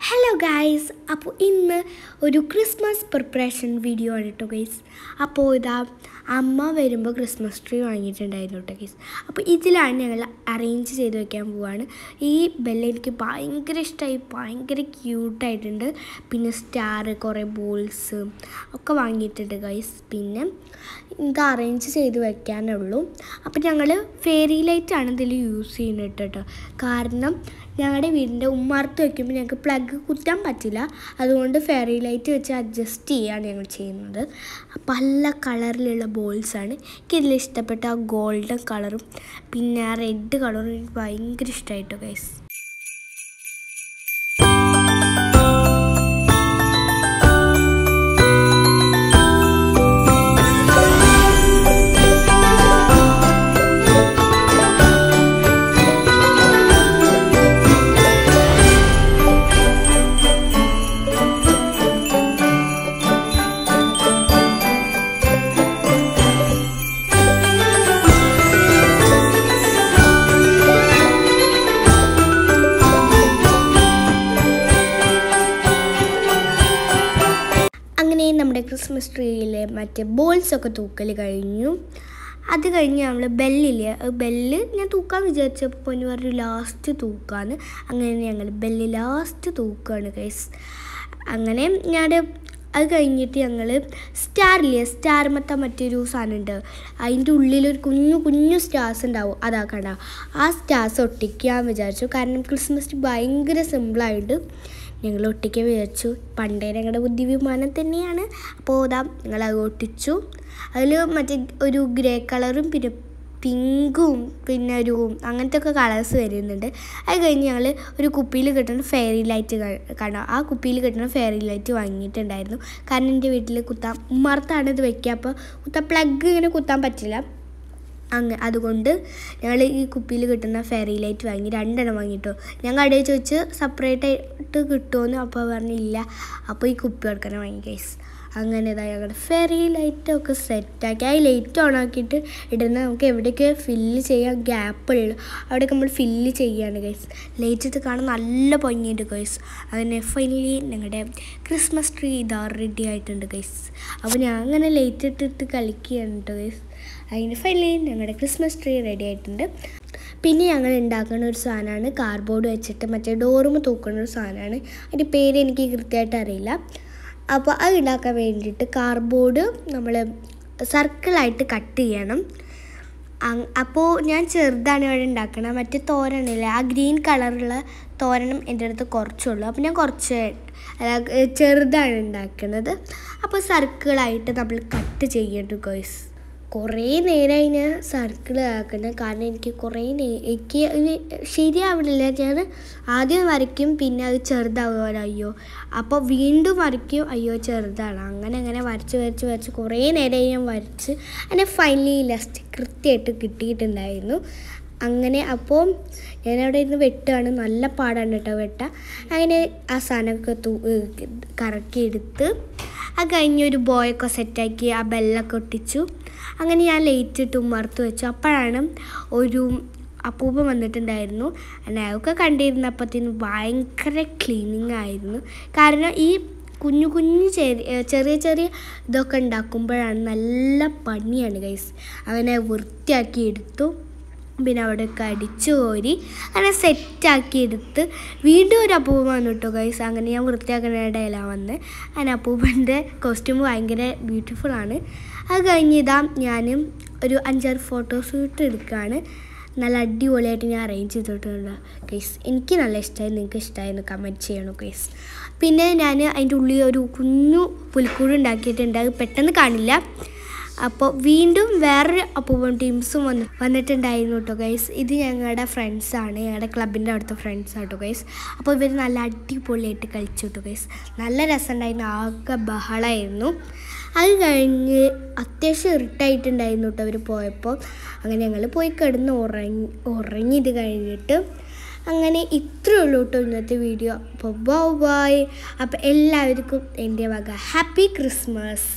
Hello guys, അപ്പോൾ ഇന്ന് ഒരു ക്രിസ്മസ് പ്രിപ്പറേഷൻ വീഡിയോ ആണ് കേട്ടോ ഗൈസ്. അപ്പോൾ ഇതാ അമ്മ വരുമ്പോൾ ക്രിസ്മസ് ട്രീ വാങ്ങിയിട്ടുണ്ടായിരുന്നു കേട്ടോ ഗൈസ്. അപ്പോൾ ഇതിലാണ് ഞങ്ങൾ അറേഞ്ച് ചെയ്ത് വെക്കാൻ പോവാണ്. ഈ ബെല്ല എനിക്ക് ഭയങ്കര ഇഷ്ടമായി, ഭയങ്കര ക്യൂട്ടായിട്ടുണ്ട്. പിന്നെ സ്റ്റാർ, കുറേ ബോൾസ് ഒക്കെ വാങ്ങിയിട്ടുണ്ട് ഗൈസ്. പിന്നെ ഇത് അറേഞ്ച് ചെയ്ത് വെക്കാനുള്ളൂ. അപ്പോൾ ഞങ്ങൾ ഫെയറി ലൈറ്റാണ് ഇതിൽ യൂസ് ചെയ്യുന്നത് കേട്ടോ. കാരണം ഞങ്ങളുടെ വീടിൻ്റെ ഉമ്മർത്ത് വയ്ക്കുമ്പോൾ ഞങ്ങൾക്ക് പ്ലഗ് കുത്താൻ പറ്റില്ല. അതുകൊണ്ട് ഫെയറി ലൈറ്റ് വെച്ച് അഡ്ജസ്റ്റ് ചെയ്യുകയാണ് ഞങ്ങൾ ചെയ്യുന്നത്. പല കളറിലുള്ള ബോൾസാണ്. എനിക്കിതിൽ ഇഷ്ടപ്പെട്ട ആ ഗോൾഡൻ കളറും പിന്നെ ആ റെഡ് കളറും എനിക്ക് ഭയങ്കര ഇഷ്ടമായിട്ടോ ഗൈസ്. അങ്ങനെ നമ്മുടെ ക്രിസ്മസ് ട്രീയിലെ മറ്റേ ബോൾസൊക്കെ തൂക്കൽ കഴിഞ്ഞു. അത് കഴിഞ്ഞ് നമ്മൾ ബെല്ല് ഞാൻ തൂക്കാൻ വിചാരിച്ചപ്പോൾ പൊന്നു പറഞ്ഞു ലാസ്റ്റ് തൂക്കാന്ന്. അങ്ങനെ ഞങ്ങൾ ബെല്ല് ലാസ്റ്റ് തൂക്കുകയാണ് ഗൈസ്. അങ്ങനെ അത് കഴിഞ്ഞിട്ട് ഞങ്ങൾ സ്റ്റാർമത്ത മറ്റൊരു സാധനമുണ്ട്, അതിൻ്റെ ഉള്ളിലൊരു കുഞ്ഞു സ്റ്റാർസ് ഉണ്ടാവും, അതാക്കണ്ട ആ സ്റ്റാർസ് ഒട്ടിക്കാൻ വിചാരിച്ചു. കാരണം ക്രിസ്മസ് ഭയങ്കര സിമ്പിളായിട്ട് ഞങ്ങൾ ഒട്ടിക്കാൻ വിചാരിച്ചു. പണ്ടേ ഞങ്ങളുടെ ബുദ്ധി വിമാനം തന്നെയാണ്. അപ്പോൾ ഞങ്ങളത് ഒട്ടിച്ചു. അതിൽ മറ്റേ ഒരു ഗ്രേ കളറും പിന്നെ പിങ്കും പിന്നെ ഒരു അങ്ങനത്തെ ഒക്കെ കളേഴ്സ് വരുന്നുണ്ട്. അത് കഴിഞ്ഞ് ഞങ്ങൾ ഒരു കുപ്പിയിൽ കിട്ടുന്ന ഫെയറി ലൈറ്റ് കാണാം. ആ കുപ്പിയിൽ കിട്ടുന്ന ഫെയറി ലൈറ്റ് വാങ്ങിയിട്ടുണ്ടായിരുന്നു. കാരണം എൻ്റെ വീട്ടിൽ ഉമ്മർത്താണ് ഇത് വയ്ക്കുക. അപ്പോൾ പ്ലഗ് ഇങ്ങനെ കുത്താൻ പറ്റില്ല. അതുകൊണ്ട് ഞങ്ങൾ ഈ കുപ്പിയിൽ കിട്ടുന്ന ഫെയറി ലൈറ്റ് വാങ്ങി 2 എണ്ണം വാങ്ങിയിട്ടോ. ഞാൻ കടയിൽ ചോദിച്ച് സെപ്പറേറ്റ് ആയിട്ട് കിട്ടുമെന്ന്. അപ്പോൾ പറഞ്ഞില്ല. അപ്പോൾ ഈ കുപ്പി എടുക്കാൻ വാങ്ങി ഗൈസ്. അങ്ങനെ ഞങ്ങളുടെ ഫെയറി ലൈറ്റൊക്കെ സെറ്റാക്കി. ആ ലൈറ്റ് ഓൺ ആക്കിയിട്ട് ഇടുന്ന നമുക്ക് എവിടെയൊക്കെ ഫില്ല് ചെയ്യാൻ ഗ്യാപ്പുള്ളൂ അവിടെയൊക്കെ നമ്മൾ ഫില്ല് ചെയ്യുകയാണ് ഗൈസ്. ലൈറ്റ് ഇത് കാണാൻ നല്ല ഭംഗിയുണ്ട് ഗൈസ്. അങ്ങനെ ഫൈനലി ഞങ്ങളുടെ ക്രിസ്മസ് ട്രീ ഇതാ റെഡി ആയിട്ടുണ്ട് ഗൈസ്. അപ്പോൾ ഞാൻ അങ്ങനെ ലൈറ്റ് ഇട്ടിട്ട് കളിക്കുകയാണ് കേട്ടോ ഗൈസ്. അതിന് ഫൈനലി ഞങ്ങളുടെ ക്രിസ്മസ് ട്രീ റെഡി ആയിട്ടുണ്ട്. പിന്നെ ഞങ്ങൾ ഉണ്ടാക്കുന്ന ഒരു സാധനമാണ് കാർഡ്ബോർഡ് വെച്ചിട്ട് മറ്റേ ഡോറും തൂക്കുന്ന ഒരു സാധനമാണ്. അതിൻ്റെ പേര് എനിക്ക് കൃത്യമായിട്ട് അറിയില്ല. അപ്പോൾ അത് ഉണ്ടാക്കാൻ വേണ്ടിയിട്ട് കാർഡ്ബോർഡ് നമ്മൾ സർക്കിളായിട്ട് കട്ട് ചെയ്യണം. അപ്പോൾ ഞാൻ ചെറുതാണ് ഇവിടെ ഉണ്ടാക്കണം. മറ്റേ തോരണില്ല, ആ ഗ്രീൻ കളറുള്ള തോരണം എൻ്റെ അടുത്ത് കുറച്ചുള്ളൂ. അപ്പോൾ ഞാൻ കുറച്ച് ചെറുതാണ് ഉണ്ടാക്കുന്നത്. അപ്പോൾ സർക്കിളായിട്ട് നമ്മൾ കട്ട് ചെയ്യണം ഗൈസ്. കുറേ നേരമായി ഞാൻ സർക്കിൾ ആക്കണം. കാരണം എനിക്ക് ശരിയാവണില്ല. ഞാൻ ആദ്യം വരയ്ക്കും, പിന്നെ അത് ചെറുതാവുമല്ലോ, അയ്യോ, അപ്പോൾ വീണ്ടും വരയ്ക്കും, അയ്യോ ചെറുതാണ്. അങ്ങനെ വരച്ച് കുറേ നേരമായി ഞാൻ വരച്ച്. അങ്ങനെ ഫൈനലി ലാസ്റ്റ് കൃത്യമായിട്ട് കിട്ടിയിട്ടുണ്ടായിരുന്നു. അങ്ങനെ അപ്പോൾ ഞാനവിടെ ഇരുന്ന് വെട്ടുകയാണ്. നല്ല പാടാണ് കേട്ടോ വെട്ടാൻ. അങ്ങനെ ആ സാധനമൊക്കെ കറക്കിയെടുത്ത് അത് കഴിഞ്ഞൊരു ബോയൊക്കെ സെറ്റാക്കി ആ ബെല്ലൊക്കെ ഒട്ടിച്ചു. അങ്ങനെ ഞാൻ ലൈറ്റ് ഇട്ട് ഉമ്മർത്ത് വെച്ചു. അപ്പോഴാണ് ഒരു അപ്പൂപ്പൻ വന്നിട്ടുണ്ടായിരുന്നു. അതൊക്കെ കണ്ടിരുന്നപ്പോഴത്തേന് ഭയങ്കര ക്ലീനിങ് ആയിരുന്നു. കാരണം ഈ കുഞ്ഞു ചെറിയ ഇതൊക്കെ ഉണ്ടാക്കുമ്പോഴാണ് നല്ല പണിയാണ് ഗൈസ്. അങ്ങനെ വൃത്തിയാക്കി എടുത്തു. പിന്നെ അവിടെയൊക്കെ അടിച്ചു കോരി അങ്ങനെ സെറ്റാക്കി എടുത്ത് വീണ്ടും ഒരു അപ്പൂപ്പൻ വന്നു കേട്ടോ ഗൈസ്. അങ്ങനെ ഞാൻ വൃത്തിയാക്കുന്ന ഇടയിലാണ് വന്ന്. അങ്ങനെ അപ്പൂപ്പൻ്റെ കോസ്റ്റ്യൂം ഭയങ്കര ബ്യൂട്ടിഫുള്ളാണ്. അത് കഴിഞ്ഞിതാ ഞാനും ഒരു 5-6 ഫോട്ടോഷൂട്ട് എടുക്കുകയാണ്. നല്ല അടിപൊളിയായിട്ട് ഞാൻ അറേഞ്ച് ചെയ്തിട്ടുണ്ട് ഗൈസ്. എനിക്ക് നല്ല ഇഷ്ടമായി. നിങ്ങൾക്ക് ഇഷ്ടമായിരുന്നു കമൻറ്റ് ചെയ്യണം ഗൈസ്. പിന്നെ ഞാൻ അതിൻ്റെ ഉള്ളിൽ ഒരു കുഞ്ഞു പുൽക്കൂട് ഉണ്ടാക്കിയിട്ടുണ്ട്. അത് പെട്ടെന്ന് കാണില്ല. അപ്പോൾ വീണ്ടും വേറൊരു അപ്പൂപ്പൻ ടീംസും വന്നിട്ടുണ്ടായിരുന്നു കേട്ടോ ഗൈസ്. ഇത് ഞങ്ങളുടെ ഫ്രണ്ട്സാണ്, ഞങ്ങളുടെ ക്ലബിൻ്റെ അവിടുത്തെ ഫ്രണ്ട്സാണ് കേട്ടോ ഗൈസ്. അപ്പോൾ ഇവർ നല്ല അടിപൊളിയായിട്ട് കളിച്ചു കേട്ടോ ഗൈസ്. നല്ല രസമുണ്ടായിരുന്നു. ആകെ ബഹളമായിരുന്നു. അത് കഴിഞ്ഞ് അത്യാവശ്യം ഇരുട്ടായിട്ടുണ്ടായിരുന്നു കേട്ടോ അവർ പോയപ്പോൾ. അങ്ങനെ ഞങ്ങൾ പോയി കിടന്ന് ഉറങ്ങി. ഇത് കഴിഞ്ഞിട്ട് അങ്ങനെ ഇത്രയേ ഉള്ളൂ കേട്ടോ ഇന്നത്തെ വീഡിയോ. അപ്പോൾ ബൈ. അപ്പോൾ എല്ലാവർക്കും എൻ്റെ വക ഹാപ്പി ക്രിസ്മസ്.